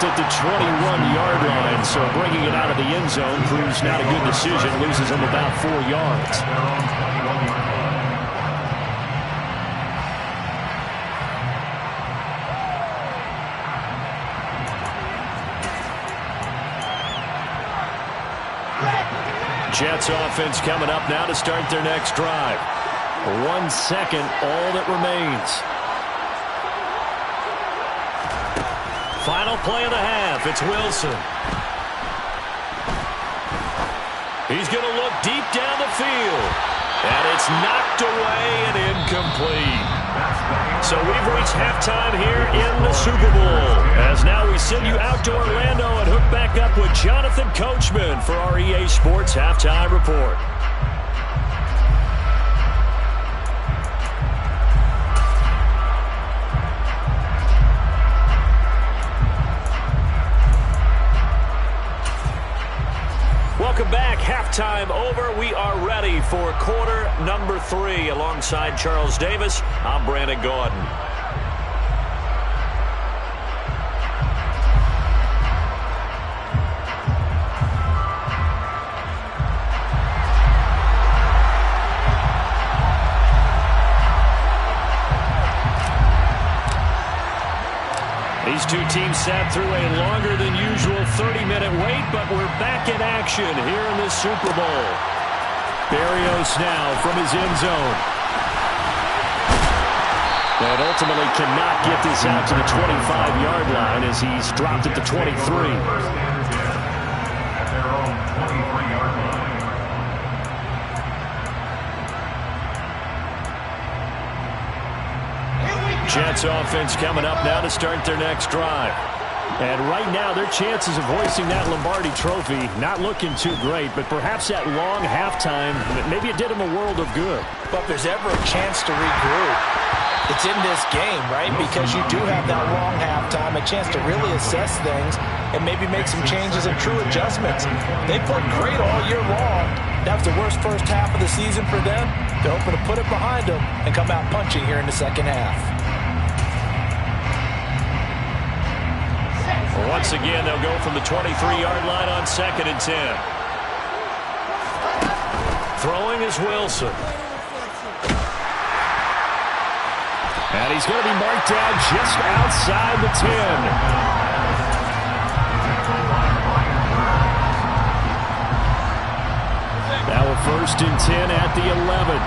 stopped at the 21-yard line, so bringing it out of the end zone proves not a good decision. Loses him about 4 yards. Jets offense coming up now to start their next drive. 1 second, all that remains. Final play of the half. It's Wilson. He's going to look deep down the field. And it's knocked away and incomplete. So we've reached halftime here in the Super Bowl. As now we send you out to Orlando and hook back up with Jonathan Coachman for our EA Sports Halftime Report. Welcome back. Halftime over. We are ready for quarter number 3. Alongside Charles Davis, I'm Brandon Gaudin. These two teams sat through a longer than usual 30-minute wait, but we're back in action here in this Super Bowl. Berrios now from his end zone. And ultimately cannot get this out to the 25-yard line as he's dropped at the 23. Jets offense coming up now to start their next drive. And right now, their chances of hoisting that Lombardi trophy not looking too great, but perhaps that long halftime, maybe it did them a world of good. But if there's ever a chance to regroup, it's in this game, right? Because you do have that long halftime, a chance to really assess things and maybe make some changes and true adjustments. They played great all year long. That was the worst first half of the season for them. They're hoping to put it behind them and come out punching here in the second half. Once again, they'll go from the 23-yard line on 2nd and 10. Throwing is Wilson. And he's going to be marked down just outside the 10. Now a 1st and 10 at the 11.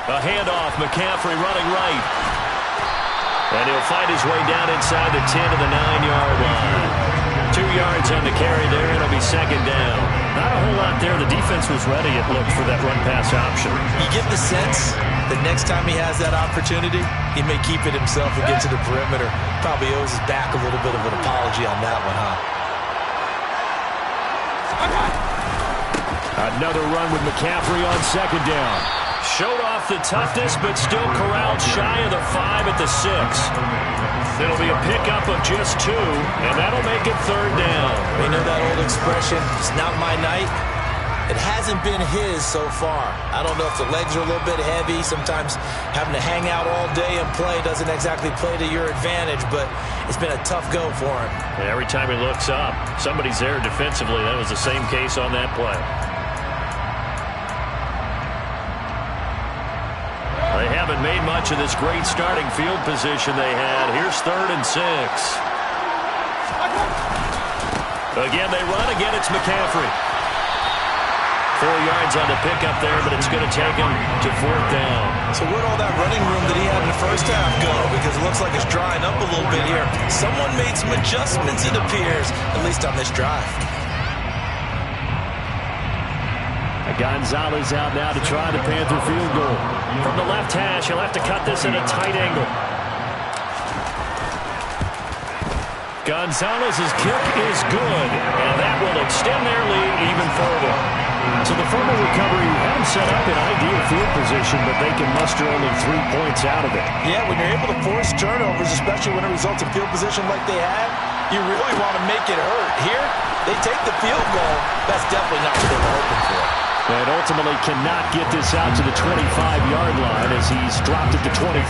A handoff, McCaffrey running right. And he'll find his way down inside the 10 to the 9-yard line. 2 yards on the carry there, and it'll be 2nd down. Not a whole lot there. The defense was ready, it looked, for that run-pass option. You get the sense that next time he has that opportunity, he may keep it himself and get to the perimeter. Probably owes his back a little bit of an apology on that one, huh? Another run with McCaffrey on 2nd down. Showed off the toughness, but still corralled shy of the 5 at the 6. It'll be a pickup of just 2, and that'll make it 3rd down. You know that old expression, it's not my night? It hasn't been his so far. I don't know if the legs are a little bit heavy. Sometimes having to hang out all day and play doesn't exactly play to your advantage, but it's been a tough go for him. And every time he looks up, somebody's there defensively. That was the same case on that play. They haven't made much of this great starting field position they had. Here's 3rd and 6. Again, they run. Again, it's McCaffrey. 4 yards on the pickup there, but it's going to take him to 4th down. So where'd all that running room that he had in the first half go? Because it looks like it's drying up a little bit here. Someone made some adjustments, it appears, at least on this drive. Gonzalez out now to try the Panther field goal. From the left hash, he'll have to cut this at a tight angle. Gonzalez's kick is good, and that will extend their lead even further. So the fumble recovery had them set up in ideal field position, but they can muster only 3 points out of it. Yeah, when you're able to force turnovers, especially when it results in field position like they had, you really want to make it hurt. Here, they take the field goal. That's definitely not what they were hoping for. And ultimately cannot get this out to the 25-yard line as he's dropped it to 23.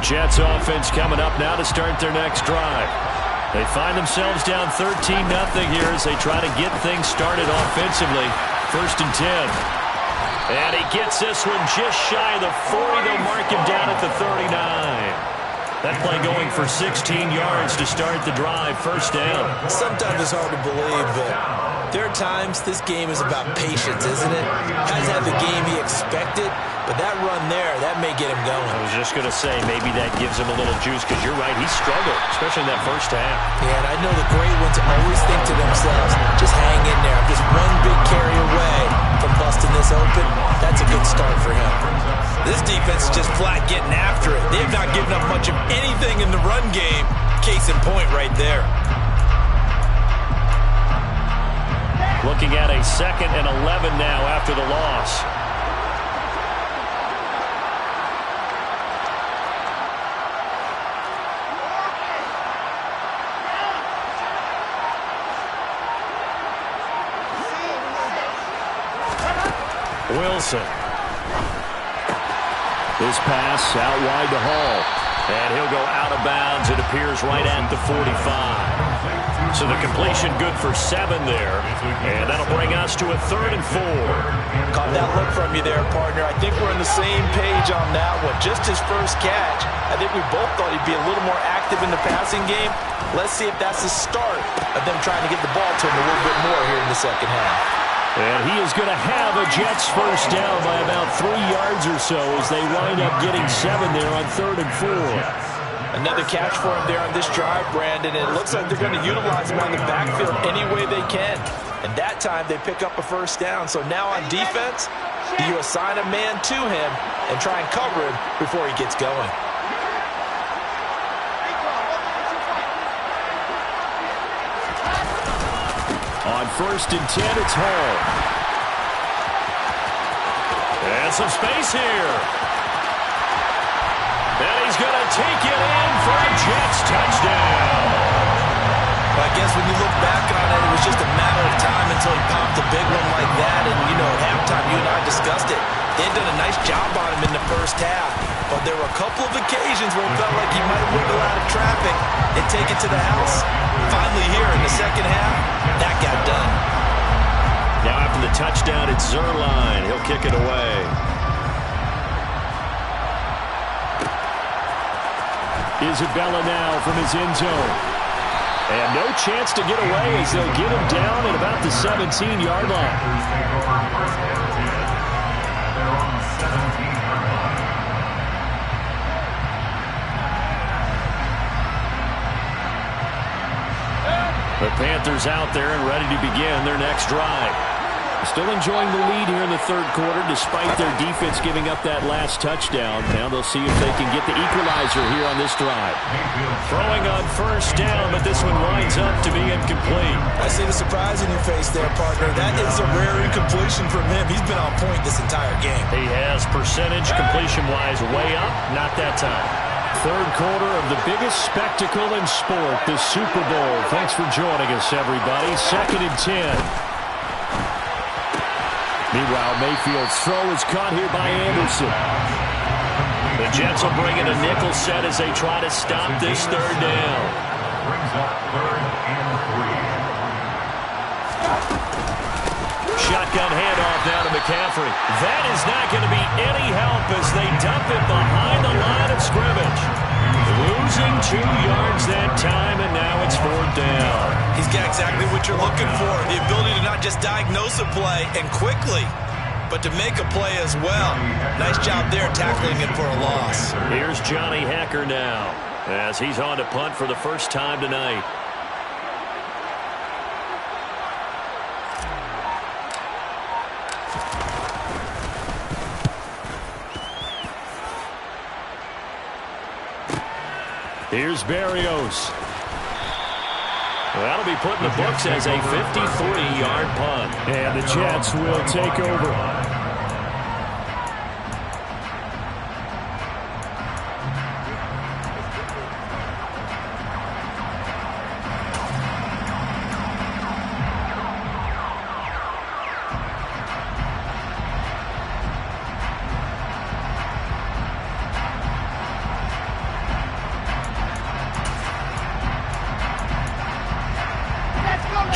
Jets offense coming up now to start their next drive. They find themselves down 13-0 here as they try to get things started offensively. 1st and 10. And he gets this one just shy of the 40. They'll mark him down at the 39. That play going for 16 yards to start the drive. 1st down. Sometimes it's hard to believe, but there are times this game is about patience, isn't it? Hasn't had the game he expected, but that run there, that may get him going. I was just going to say, maybe that gives him a little juice, because you're right, he struggled, especially in that 1st half. Yeah, and I know the great ones always think to themselves, just hang in there. I'm just one big carry away from busting this open. That's a good start for him. This defense is just flat getting after it. They have not given up much of anything in the run game. Case in point right there. Looking at a 2nd and 11 now after the loss. Wilson. This pass out wide to Hall. And he'll go out of bounds. It appears right at the 45. So the completion good for 7 there. And that'll bring us to a 3rd and 4. Caught that look from you there, partner. I think we're on the same page on that one. Just his first catch. I think we both thought he'd be a little more active in the passing game. Let's see if that's the start of them trying to get the ball to him a little bit more here in the 2nd half. And he is going to have a Jets 1st down by about 3 yards or so as they wind up getting 7 there on 3rd and 4. Another catch for him there on this drive, Brandon. And it looks like they're going to utilize him on the backfield any way they can. And that time they pick up a 1st down. So now on defense, do you assign a man to him and try and cover him before he gets going? On 1st and 10, it's Hall. And some space here. And he's going to take it in for a Jets touchdown. Well, I guess when you look back on it, it was just a matter of time until he popped a big one like that. And, you know, at halftime, you and I discussed it. They had done a nice job on him in the 1st half. But there were a couple of occasions where it felt like he might wiggle out of traffic and take it to the house. Finally here in the 2nd half, that got done. Now after the touchdown, it's Zuerlein. He'll kick it away. Isabella now from his end zone. And no chance to get away as they'll get him down at about the 17-yard line. The Panthers out there and ready to begin their next drive. Still enjoying the lead here in the 3rd quarter despite their defense giving up that last touchdown. Now they'll see if they can get the equalizer here on this drive. Throwing on 1st down, but this one winds up to be incomplete. I see the surprise in your face there, partner. That is a rare incompletion from him. He's been on point this entire game. He has percentage completion-wise way up, not that time. 3rd quarter of the biggest spectacle in sport, the Super Bowl. Thanks for joining us, everybody. 2nd and 10. Meanwhile, Mayfield's throw is caught here by Anderson. The Jets will bring in a nickel set as they try to stop this 3rd down. Shotgun handoff now to McCaffrey. That is not going to be any help as they dump it behind the line of scrimmage. Losing 2 yards that time, and now it's 4th down. He's got exactly what you're looking for, the ability to not just diagnose a play and quickly, but to make a play as well. Nice job there tackling it for a loss. Here's Johnny Hekker now as he's on to punt for the 1st time tonight. Here's Berrios. Well, that'll be put in the books as a 53-yard punt. And the Jets will take over.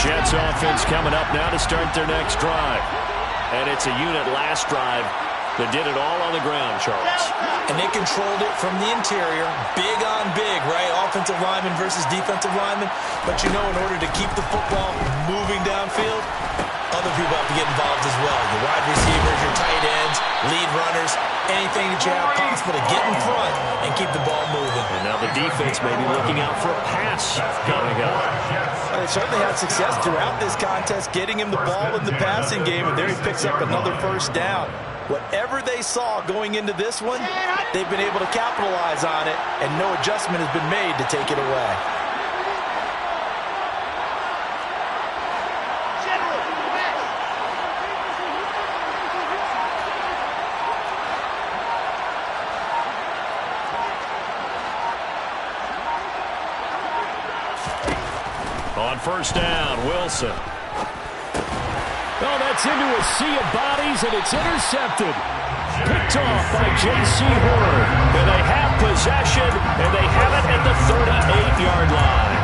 Jets offense coming up now to start their next drive. And it's a unit last drive that did it all on the ground, Charles. And they controlled it from the interior, big on big, right? Offensive lineman versus defensive lineman. But you know, in order to keep the football moving downfield, other people have to get involved as well. Your wide receivers, your tight ends, lead runners, anything that you have possible to get in front and keep the ball moving. And now the defense may be looking out for a pass coming up. They certainly had success throughout this contest, getting him the ball in the passing game, and there he picks up another first down. Whatever they saw going into this one, they've been able to capitalize on it, and no adjustment has been made to take it away. On first down, Wilson. Oh, that's into a sea of bodies, and it's intercepted. Picked off by J.C. Horn. And they have possession, and they have it at the 38-yard line.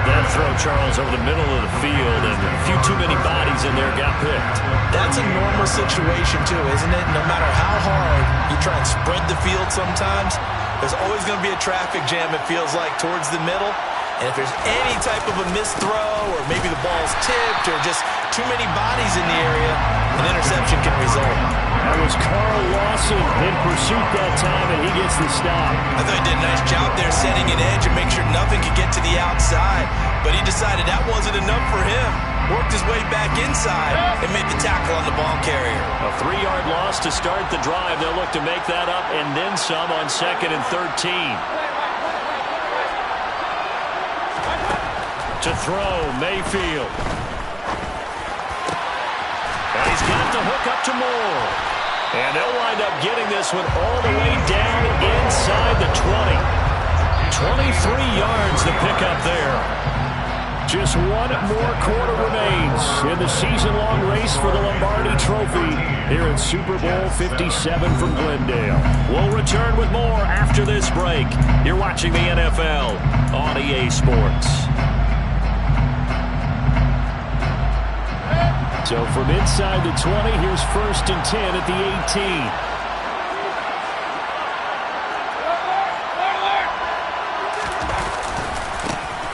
That throw, Charles, over the middle of the field, and a few too many bodies in there got picked. That's a normal situation, too, isn't it? No matter how hard you try and spread the field sometimes, there's always going to be a traffic jam, it feels like, towards the middle. And if there's any type of a missed throw, or maybe the ball's tipped, or just too many bodies in the area, an interception can result. That was Carl Lawson in pursuit that time, and he gets the stop. I thought he did a nice job there setting an edge and make sure nothing could get to the outside. But he decided that wasn't enough for him. Worked his way back inside and made the tackle on the ball carrier. A 3-yard loss to start the drive. They'll look to make that up and then some on 2nd and 13. To throw, Mayfield. And he's got the hook up to Moore. And they'll wind up getting this one all the way down inside the 20. 23 yards to pick up there. Just one more quarter remains in the season-long race for the Lombardi Trophy here at Super Bowl 57 from Glendale. We'll return with more after this break. You're watching the NFL on EA Sports. So from inside the 20, here's 1st and 10 at the 18.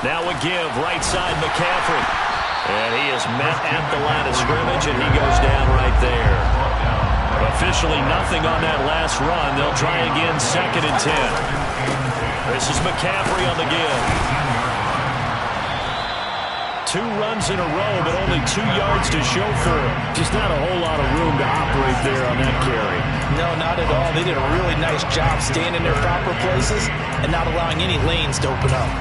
Now a give, right side McCaffrey. And he is met at the line of scrimmage, and he goes down right there. Officially nothing on that last run. They'll try again 2nd and 10. This is McCaffrey on the give. 2 runs in a row, but only 2 yards to show for it. Just not a whole lot of room to operate there on that carry. No, not at all. They did a really nice job staying in their proper places and not allowing any lanes to open up.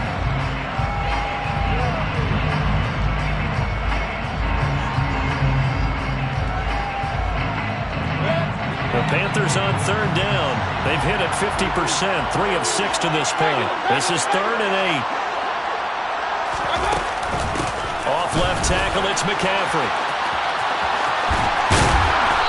The Panthers on 3rd down. They've hit it 50%, 3 of 6 to this point. This is 3rd and 8. Off left tackle, it's McCaffrey.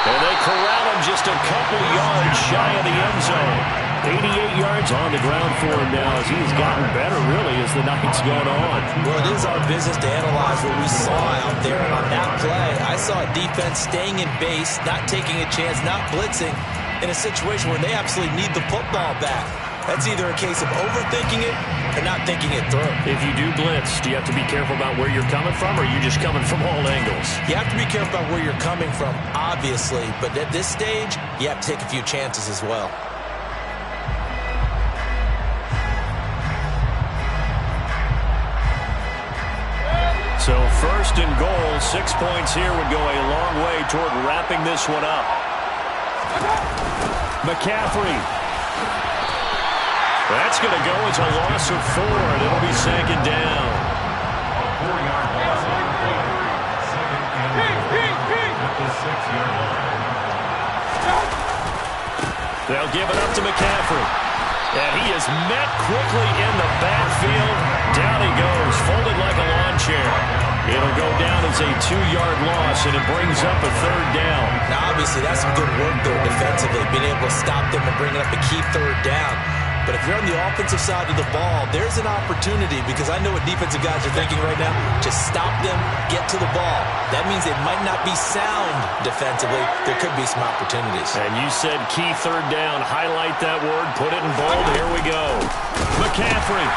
And they corral him just a couple yards shy of the end zone. 88 yards on the ground for him now as he's gotten better, really, as the night's gone on. Well, it is our business to analyze what we saw out there on that play. I saw a defense staying in base, not taking a chance, not blitzing, in a situation where they absolutely need the football back. That's either a case of overthinking it or not thinking it through. If you do blitz, do you have to be careful about where you're coming from, or are you just coming from all angles? You have to be careful about where you're coming from, obviously. But at this stage, you have to take a few chances as well. So 1st and goal, 6 points here would go a long way toward wrapping this one up. McCaffrey. That's going to go as a loss of 4, and it'll be 2nd down. They'll give it up to McCaffrey. And he is met quickly in the backfield. Down he goes, folded like a lawn chair. It'll go down as a 2-yard loss, and it brings up a 3rd down. Now, obviously, that's some good work there defensively, being able to stop them and bringing up a key 3rd down. But if you're on the offensive side of the ball, there's an opportunity, because I know what defensive guys are thinking right now. Just stop them, get to the ball. That means it might not be sound defensively. There could be some opportunities. And you said key 3rd down. Highlight that word. Put it in bold. Here we go. McCaffrey.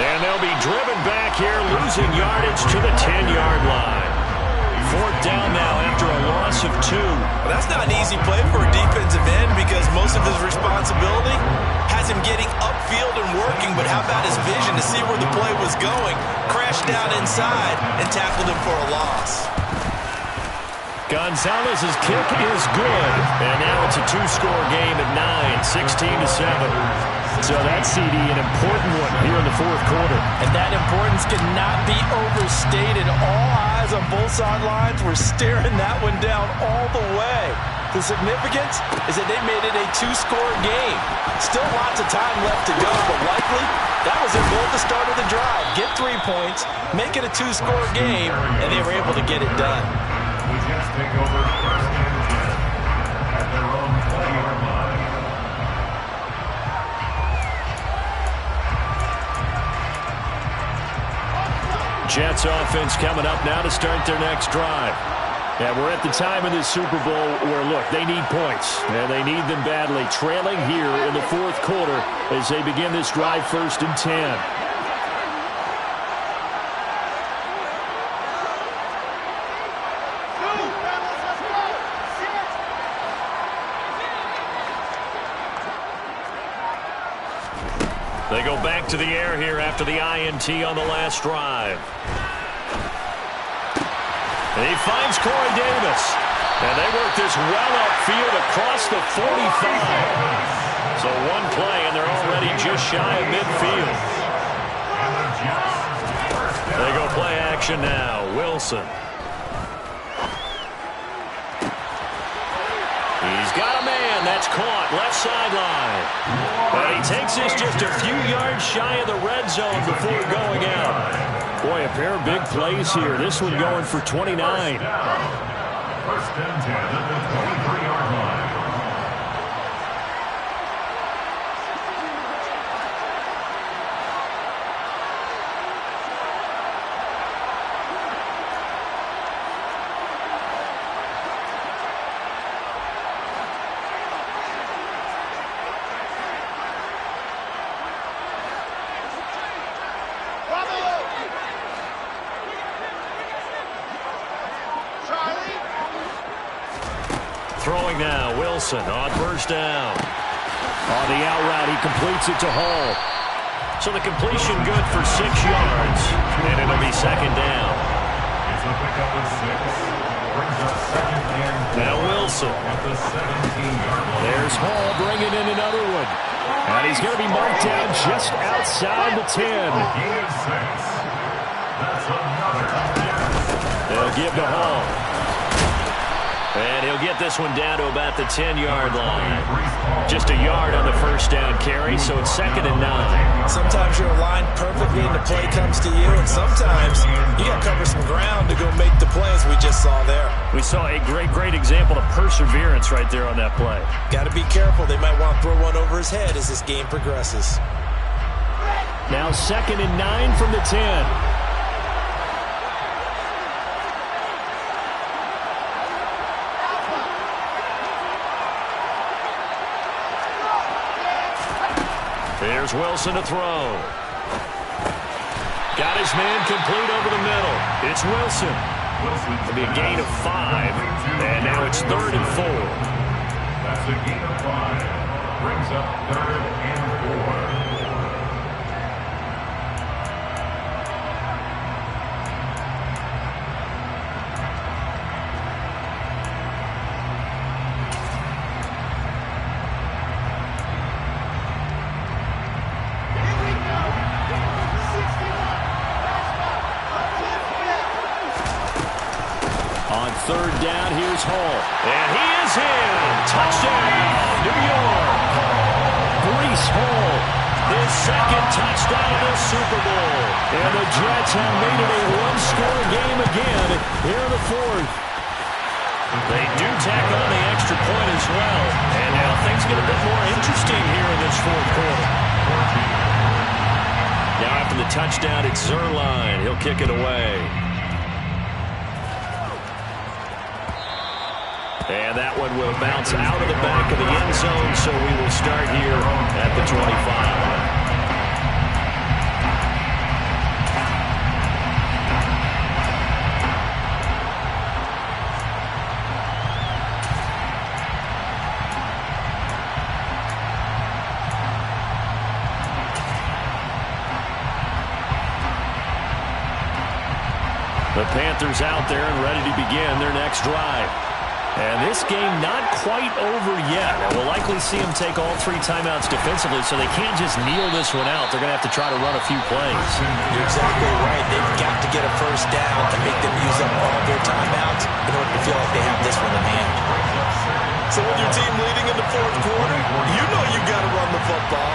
And they'll be driven back here, losing yardage to the 10-yard line. 4th down now after a loss of 2. Well, that's not an easy play for a defensive end, because most of his responsibility has him getting upfield and working, but how about his vision to see where the play was going, crashed down inside, and tackled him for a loss. Gonzalez's kick is good, and now it's a 2-score game at 9, 16-7. So that CD, an important one here in the 4th quarter. And that importance cannot be overstated. All eyes on both sidelines were staring that one down all the way. The significance is that they made it a 2-score game. Still lots of time left to go, but likely that was their goal at the start of the drive. Get 3 points, make it a 2-score game, and they were able to get it done. We just take over 1st and 10 at their own 20-yard line. Jets offense coming up now to start their next drive. And we're at the time in this Super Bowl where, look, they need points, and they need them badly. Trailing here in the 4th quarter as they begin this drive, 1st and 10. They go back to the air here after the INT on the last drive. And he finds Corey Davis. And they work this well upfield across the 45. So one play, and they're already just shy of midfield. They go play action now. Wilson. He's got a man. That's caught. Left sideline. But he takes this just a few yards shy of the red zone before going out. Boy, a pair of big plays here. This one going for 29. 1st and 10 at the 23-yard line. Throwing now, Wilson on 1st down. On the out route, he completes it to Hall. So the completion good for 6 yards, and it'll be 2nd down. It's a pickup of 6. Brings up 2nd and 4. Now Wilson. At the 17-yard line. There's Hall bringing in another one. And he's going to be marked down just outside the 10. Gain of 6. That's another touchdown. They'll give to Hall. And he'll get this one down to about the 10-yard line. Just a yard on the 1st down carry, so it's 2nd and 9. Sometimes you're aligned perfectly and the play comes to you, and sometimes you got to cover some ground to go make the plays we just saw there. We saw a great example of perseverance right there on that play. Got to be careful. They might want to throw one over his head as this game progresses. Now 2nd and 9 from the 10. There's Wilson to throw. Got his man complete over the middle. It's Wilson. It'll be a gain of 5, and now it's 3rd and 4. That's a gain of 5. Brings up 3rd and 4. down. Here's Hall. And he is in. Touchdown, New York. Breece Hall. His second touchdown of the Super Bowl. And the Jets have made it a one-score game again here in the fourth. They do tack on the extra point as well. And now things get a bit more interesting here in this fourth quarter. Now after the touchdown, it's Zuerlein. He'll kick it away. And that one will bounce out of the back of the end zone, so we will start here at the 25. The Panthers out there and ready to begin their next drive. And this game not quite over yet. And we'll likely see them take all 3 timeouts defensively, so they can't just kneel this one out. They're going to have to try to run a few plays. You're exactly right. They've got to get a first down to make them use up all their timeouts in order to feel like they have this one in hand. So with your team leading in the fourth quarter, you know you've got to run the football.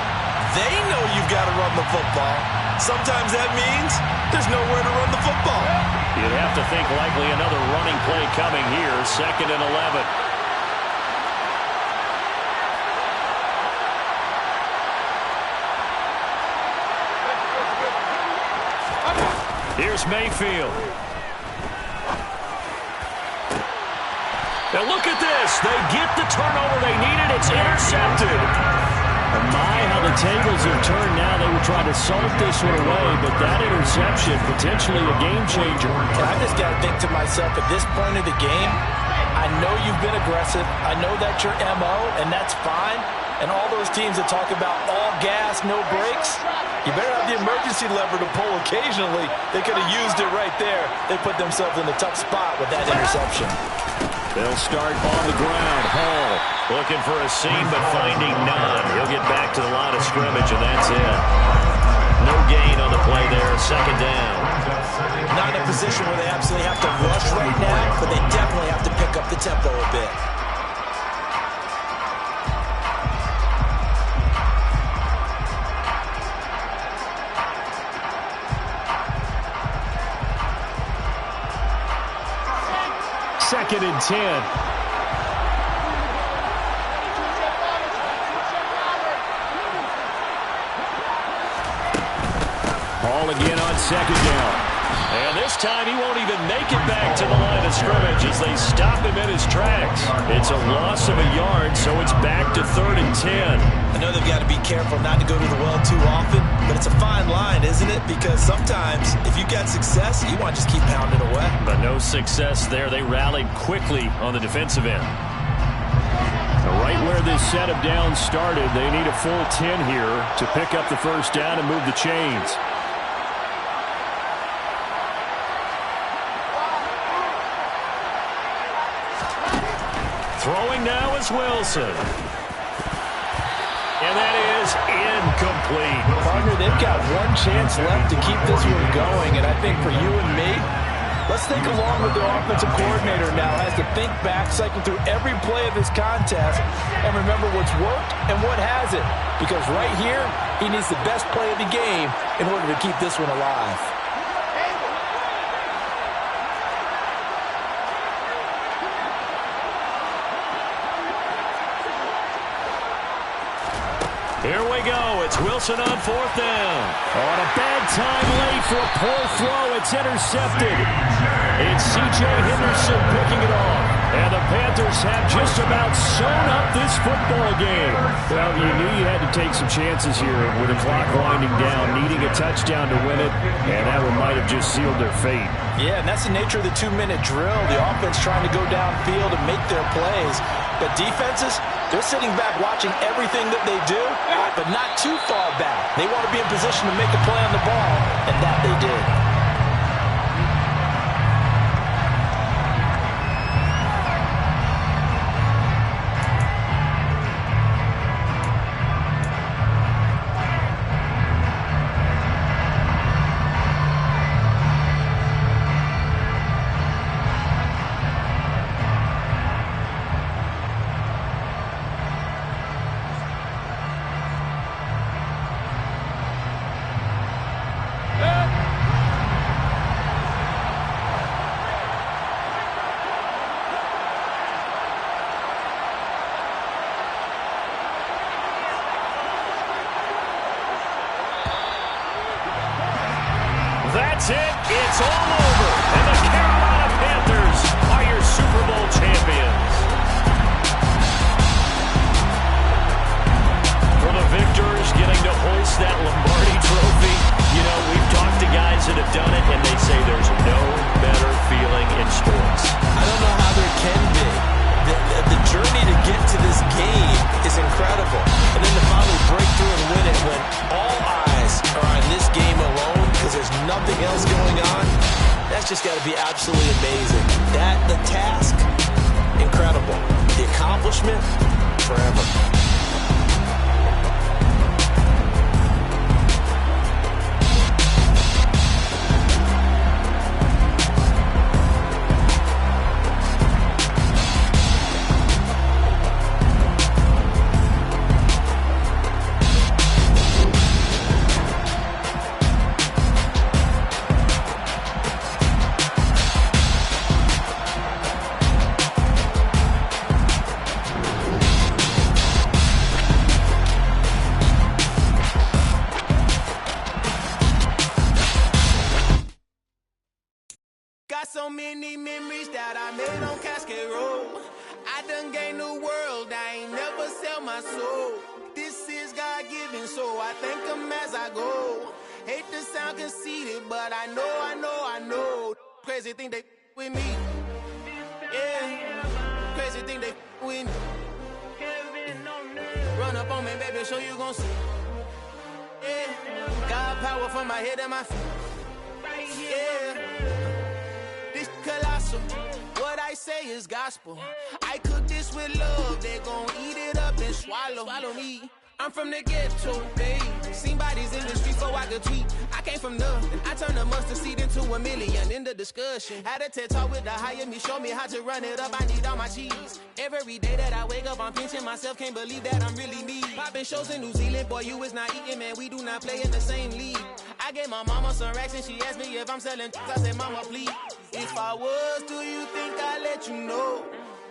They know you've got to run the football. Sometimes that means there's nowhere to run the football. You'd have to think likely another running play coming here, 2nd and 11. Here's Mayfield. Now look at this. They get the turnover they needed. It's intercepted. And my, how the tables have turned now. They were trying to salt this one away, but that interception, potentially a game changer. And I just got to think to myself, at this point of the game, I know you've been aggressive. I know that's your MO, and that's fine. And all those teams that talk about all gas, no brakes, you better have the emergency lever to pull occasionally. They could have used it right there. They put themselves in a tough spot with that interception. They'll start on the ground. Hall looking for a seam, but finding none. He'll get back to the line of scrimmage, and that's it. No gain on the play there. 2nd down. Not in a position where they absolutely have to rush right now, but they definitely have to pick up the tempo a bit. Second and 10. Hall again on 2nd down. And this time he won't even make it back to the line of scrimmage as they stop him in his tracks. It's a loss of a yard, so it's back to 3rd and 10. I know they've got to be careful not to go to the well too often, but it's a fine line, isn't it? Because sometimes if you got success, you want to just keep pounding away. But no success there. They rallied quickly on the defensive end. Right where this set of downs started, they need a full 10 here to pick up the first down and move the chains. Throwing now is Wilson. And that is incomplete. Partner, they've got one chance left to keep this one going, and I think for you and me, let's think along with the offensive coordinator now has to think back, cycle through every play of this contest, and remember what's worked and what hasn't. Because right here, he needs the best play of the game in order to keep this one alive. Here we go. It's Wilson on 4th down. On a bad time late for a poor throw. It's intercepted. It's C.J. Henderson picking it off. And the Panthers have just about sewn up this football game. Well, you knew you had to take some chances here with the clock winding down, needing a touchdown to win it, and that one might have just sealed their fate. Yeah, and that's the nature of the 2-minute drill. The offense trying to go downfield and make their plays. But defenses, they're sitting back watching everything that they do, but not too far back. They want to be in position to make a play on the ball, and that they did. That's it. It's all over. And the Carolina Panthers are your Super Bowl champions. For the victors getting to hoist that Lombardi trophy, you know, we've talked to guys that have done it, and they say there's no better feeling in sports. I don't know how there can be. The journey to get to this game is incredible. And then to finally break through and win it when all eyes are on this game alone because there's nothing else going on, that's just got to be absolutely amazing. The task, incredible. The accomplishment, forever. So many memories that I made on Cascade Road. I done gained the world, I ain't never sell my soul. This is God-given, so I thank him as I go. Hate to sound conceited, but I know. Crazy thing they with me. Yeah, crazy thing they with me. Run up on me, baby, so you gon' see. Yeah, got power from my head and my feet. Yeah. Colossal, what I say is gospel. I cook this with love, they gon' eat it up and swallow me. I'm from the ghetto, babe. Seen bodies in the streets so I could tweet. I came from nothing. I turned a mustard seed into a million in the discussion. Had a TED talk with the higher me, show me how to run it up. I need all my cheese. Every day that I wake up, I'm pinching myself. Can't believe that I'm really me. Popping shows in New Zealand, boy, you is not eating, man. We do not play in the same league. I gave my mama some racks and she asked me if I'm selling. I said, mama, please. If I was, do you think I'd let you know?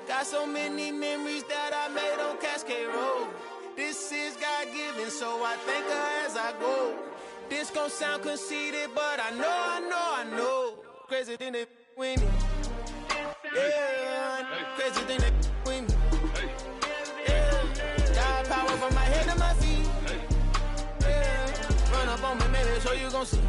Got so many memories that I made on Cascade Road. This is God-given, so I thank her as I go. This gon' sound conceited, but I know. Crazy thing they with me. Yeah, crazy thing they with me. Yeah, got power from my head to my feet. Yeah, run up on me, maybe, so you gon' see.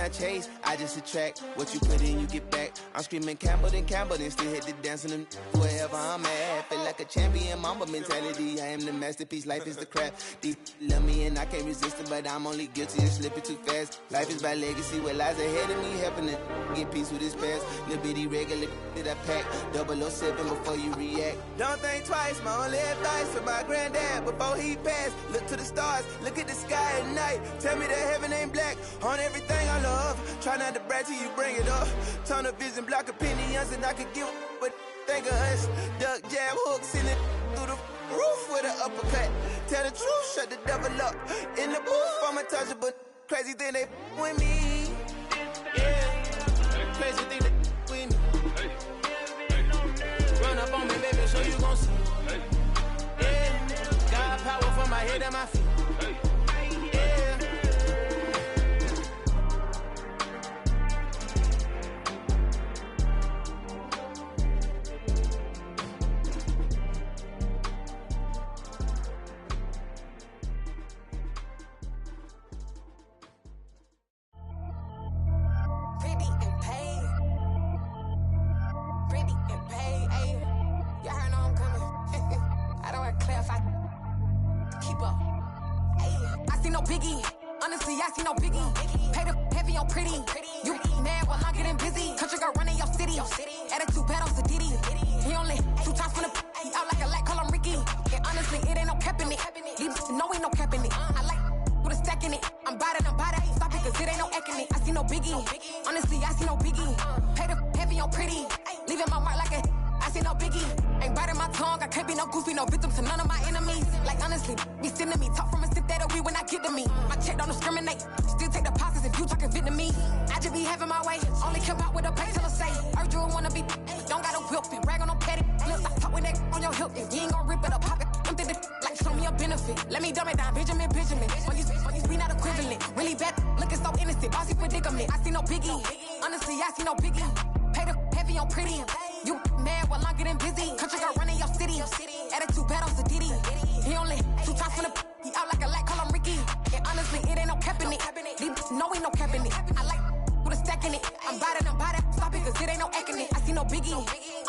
I chase, I just attract what you put in, you get back. I'm screaming Campbell, then still hit the dance and them wherever I'm at. Feel like a champion, mamba mentality. I am the masterpiece, life is the crap. These love me and I can't resist it, but I'm only guilty of slipping too fast. Life is by legacy, what lies ahead of me, helping to get peace with his past. Little bitty regular that I pack, 007 before you react. Don't think twice, my only advice for my granddad before he passed. Look to the stars, look at the sky at night. Tell me that heaven ain't black on everything I love. Try not to brag till you bring it up. Tunnel vision, block opinions, and I could give but think of us. Duck jab hooks in it through the roof with an uppercut. Tell the truth, shut the devil up. In the booth, I'm untouchable. Crazy thing they with me. Yeah, crazy thing they with me. Run up on me, baby, so you gon' see. Yeah, got power from my head and my feet. Let me dumb it down, Benjamin. When you we not equivalent. Really bad, looking so innocent. Bossy predicament. I see no biggie. Honestly, I see no biggie. Pay the heavy on pretty. You mad while I'm getting busy. Country girl running your city. Attitude bad on Sadiddy. He only 2 times from the he out like a light, call him Ricky. And honestly, it ain't no cap in it. These know ain't no cap in it. I like with a stack in it. I'm bout it, stop it, cause it ain't no acting it. I see no biggie.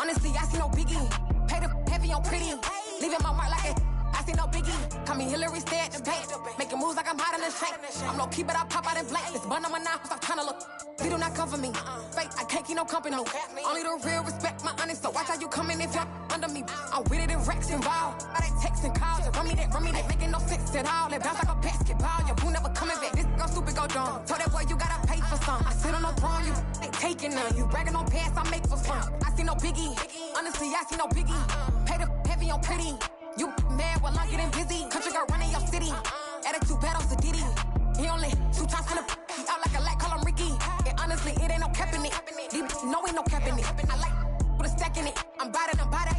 Honestly, I see no biggie. Pay the heavy on pretty. Leaving my mark like it. I see no biggie. Call me Hillary, stay at the bank. Making moves like I'm hot in the shank. I'm low key, but I pop out in blank. This bun on my knife, stop trying to look. They do not come for me. Fake, I can't keep no company. Only the real respect my honest. So watch how you coming if you're under me. I'm with it in Rex involved. I they texting calls. Run me that, making no sense at all. They bounce like a basketball. Your boo never coming back. This go stupid, go dumb. Told that boy you gotta pay for some. I sit on no throne, you ain't taking none. You bragging on pants, I make for fun. I see no biggie. Honestly, I see no biggie. Pay the heavy on pretty. You mad while I'm getting busy. Country girl running your city. Attitude bad on Sadiddy. He only 2 times from the he out like a light, call him Ricky. And honestly, it ain't no cap in it. These know ain't no cap in it. I like with a stack in it. I'm bout it,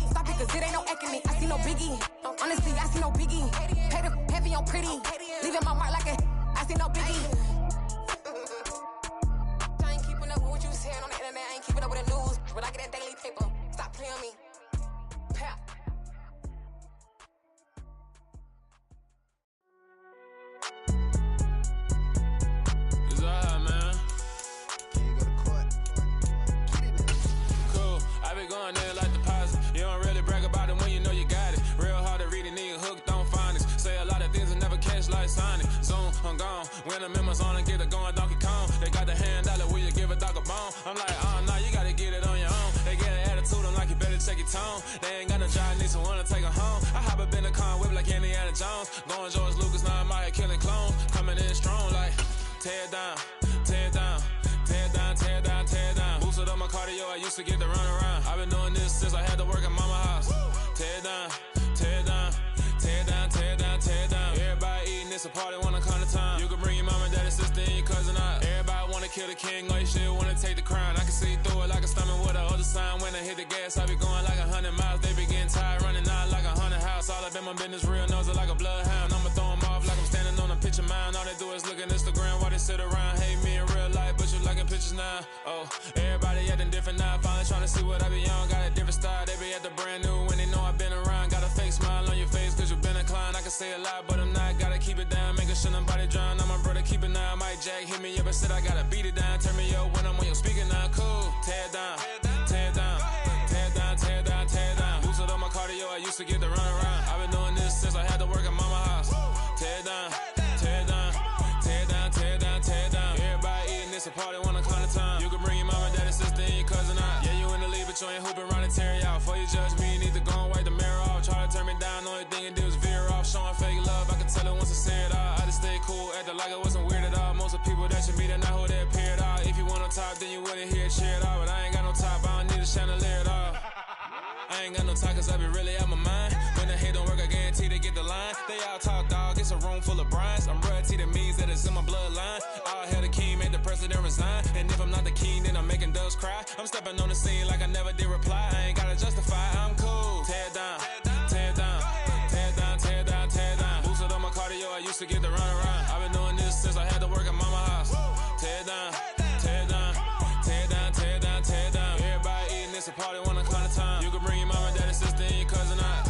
stop it, cause it ain't no acting it. I see no biggie. Honestly, I see no biggie. Pay the heavy on pretty. Leaving my mark like a I see no biggie. I ain't keeping up with what you saying on the internet. I ain't keeping up with the news. But I get that daily paper. Stop playing me. Pap. Going there like deposit. You don't really brag about it when you know you got it. Real hard to read it, nigga hooked on phonics. Say a lot of things and never catch like Sonic. Zoom, I'm gone. When the members on and get it going Donkey Kong. They got the hand dollar, will you give a dog a bone? I'm like, nah, you gotta get it on your own. They get an attitude, I'm like, you better check your tone. They ain't got no job, need someone to take her home. I hop up in the car, whip like Indiana Jones. Going George Lucas, now I'm out here killing clones. Coming in strong like, tear it down, tear it down. Tear down, tear down, tear down. Boosted up my cardio, I used to get to run around. I've been doing this since I had to work at mama house. Tear down, tear down, tear down, tear down, tear down. Everybody eating this a party, wanna come to time. You can bring your mama, daddy, sister, and your cousin out. Everybody wanna kill the king, or you shit wanna take the crown. I can see through it like a stomach with a other sign. When I hit the gas, I be going like 100 miles. They be getting tired, running out like 100 house. All up in my business, real nose it like a bloodhound. I'ma throw 'em off like I'm standing on a picture mound. All they do is look at Instagram while they sit around. Hate me in real life, but you liking pictures now. Oh, everybody acting different now. Finally trying to see what I be on. Got a different style, they be at the brand new when they know I've been around. Got a fake smile on your face cause you been inclined. I can say a lot, but I'm not. Gotta keep it down, making sure nobody drown. I'm my brother, keep it now. Mike Jack hit me up and said I gotta beat it down. Turn me up when I'm on your speaker now. Cool, tear down, tear down, tear down, tear down, tear down. Boosted up my cardio, I used to get to run around. I've been doing this since I had to work at mama house. Tear down, tear down, tear down, tear down, tear down. Everybody eating this a party, wanna come to time. You can bring your mama, daddy, sister, and your cousin out. Yeah, you in the league, but you ain't hooping around and tear out. Before you judge me, you need to go and wipe the mirror off. Try to turn me down, only thing you did was veer off. Showing fake love, I can tell it once I say it all. I just stay cool, acting like I wasn't weird at all. Most of the people that you meet are not who they appear at all. If you want on top, then you wouldn't hear it cheer at all. But I ain't got no top, I don't need a chandelier at all. I ain't got no time cause I be really out my mind. When the hate don't work, I guarantee they get the line. They all talk, dog, it's a room full of Bryans. I'm royalty, that means that it's in my bloodline. All hail the king, made the president resign. And if I'm not the king, then I'm making doves cry. I'm stepping on the scene like I never did reply. I ain't gotta justify, I'm cool. Tear down, tear down, tear down, tear down, tear down. Boosted up my cardio, I used to get to run around. I've been doing this since I had to work at mama house. Tear down, tear down, tear down, tear down, tear down. Everybody eating this a party, wanna come to time. You can bring your mama, daddy, sister, and your cousin out.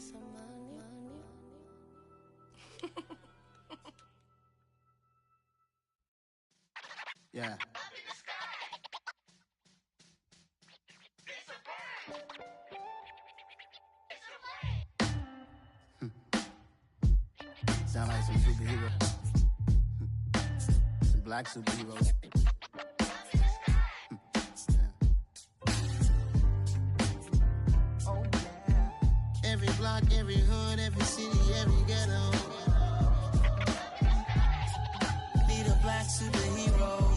some money. Yeah. Sound like some superheroes. Some black superheroes. Oh, yeah. Every block, every hood, every city, every ghetto. Need a black superhero.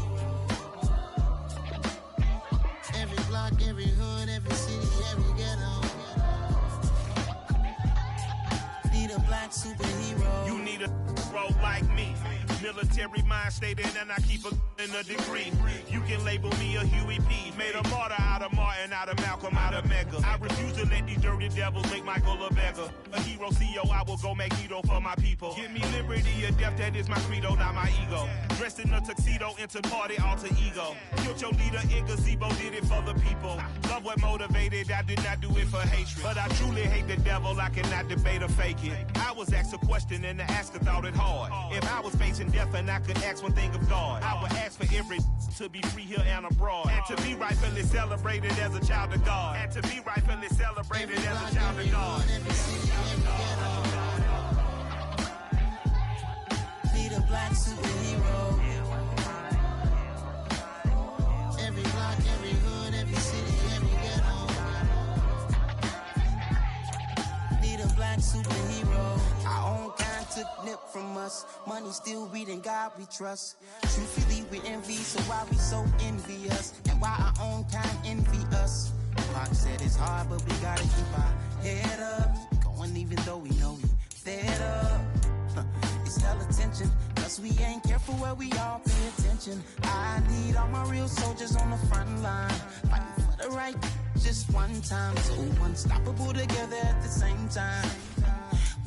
Every block, every hood, every city, every ghetto. Need a black superhero. You need a bro like me. Military mind stated, and I keep in a degree. You can label me a Huey P. Made a martyr out of Martin, out of Malcolm, out of Mega. I refuse to let these dirty devils make Michael a beggar. A hero CEO, I will go Magneto for my people. Give me liberty or death, that is my credo, not my ego. Dressed in a tuxedo, into party, alter ego. Killed your leader in gazebo, did it for the people. Love what motivated, I did not do it for hatred. But I truly hate the devil, I cannot debate or fake it. I was asked a question and the asker thought it hard. If I was facing death and I could ask one thing of God, I would ask for every to be free here and abroad, and to be rightfully celebrated as a child of God, and to be rightfully celebrated as a child of God. Need a black superhero. Every block, every hood, every city, every ghetto. Need a black superhero. Our own kind took nip from us. Money still reading God we trust. Truthfully we envy, so why we so envious? And why our own kind envy us? Pac said it's hard, but we gotta keep our head up. Going even though we know we fed up. It's hella tension, cause we ain't careful where we all pay attention. I need all my real soldiers on the front line, fighting for the right just one time. So unstoppable together at the same time,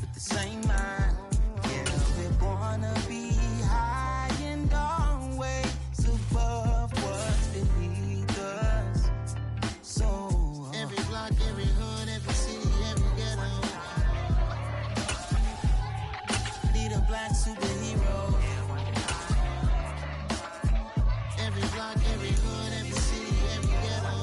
with the same mind. Yeah, we're born to be high and always above what's beneath us. So every block, every hood, every city, every ghetto. Need a black superhero. Every block, every hood, every city, every ghetto.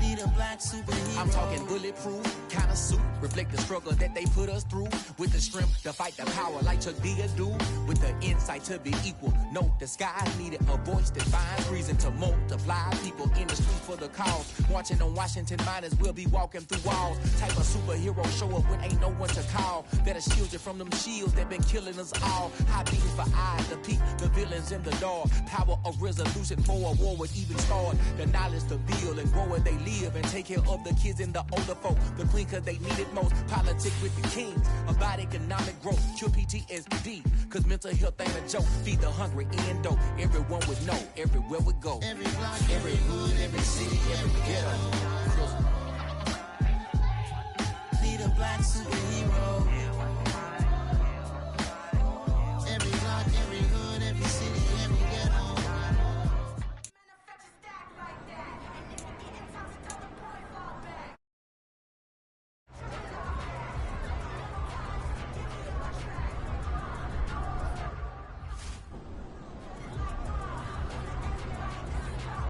Need a black superhero. I'm talking bulletproof kind of suit, reflect the struggle that they put us through. With the strength to fight the power like Chuck D do. With the insight to be equal. No disguise needed, a voice that finds reason to multiply. People in the street for the cause. Watching on Washington, might as well be walking through walls. Type of superhero show up when ain't no one to call. That'll shield you from them shields that been killing us all. High beams for eyes to peek, the villains in the dark. Power of resolution for a war would even start. The knowledge to build and grow where they live and take care of the kids and the older folk. The clean cause they need it most. Politic with the kings. About economic growth. Cure PTSD. Cause mental health ain't a joke. Feed the hungry and dope. Everyone would know. Everywhere we go. Every block, every hood, every city, every ghetto. Need a black superhero.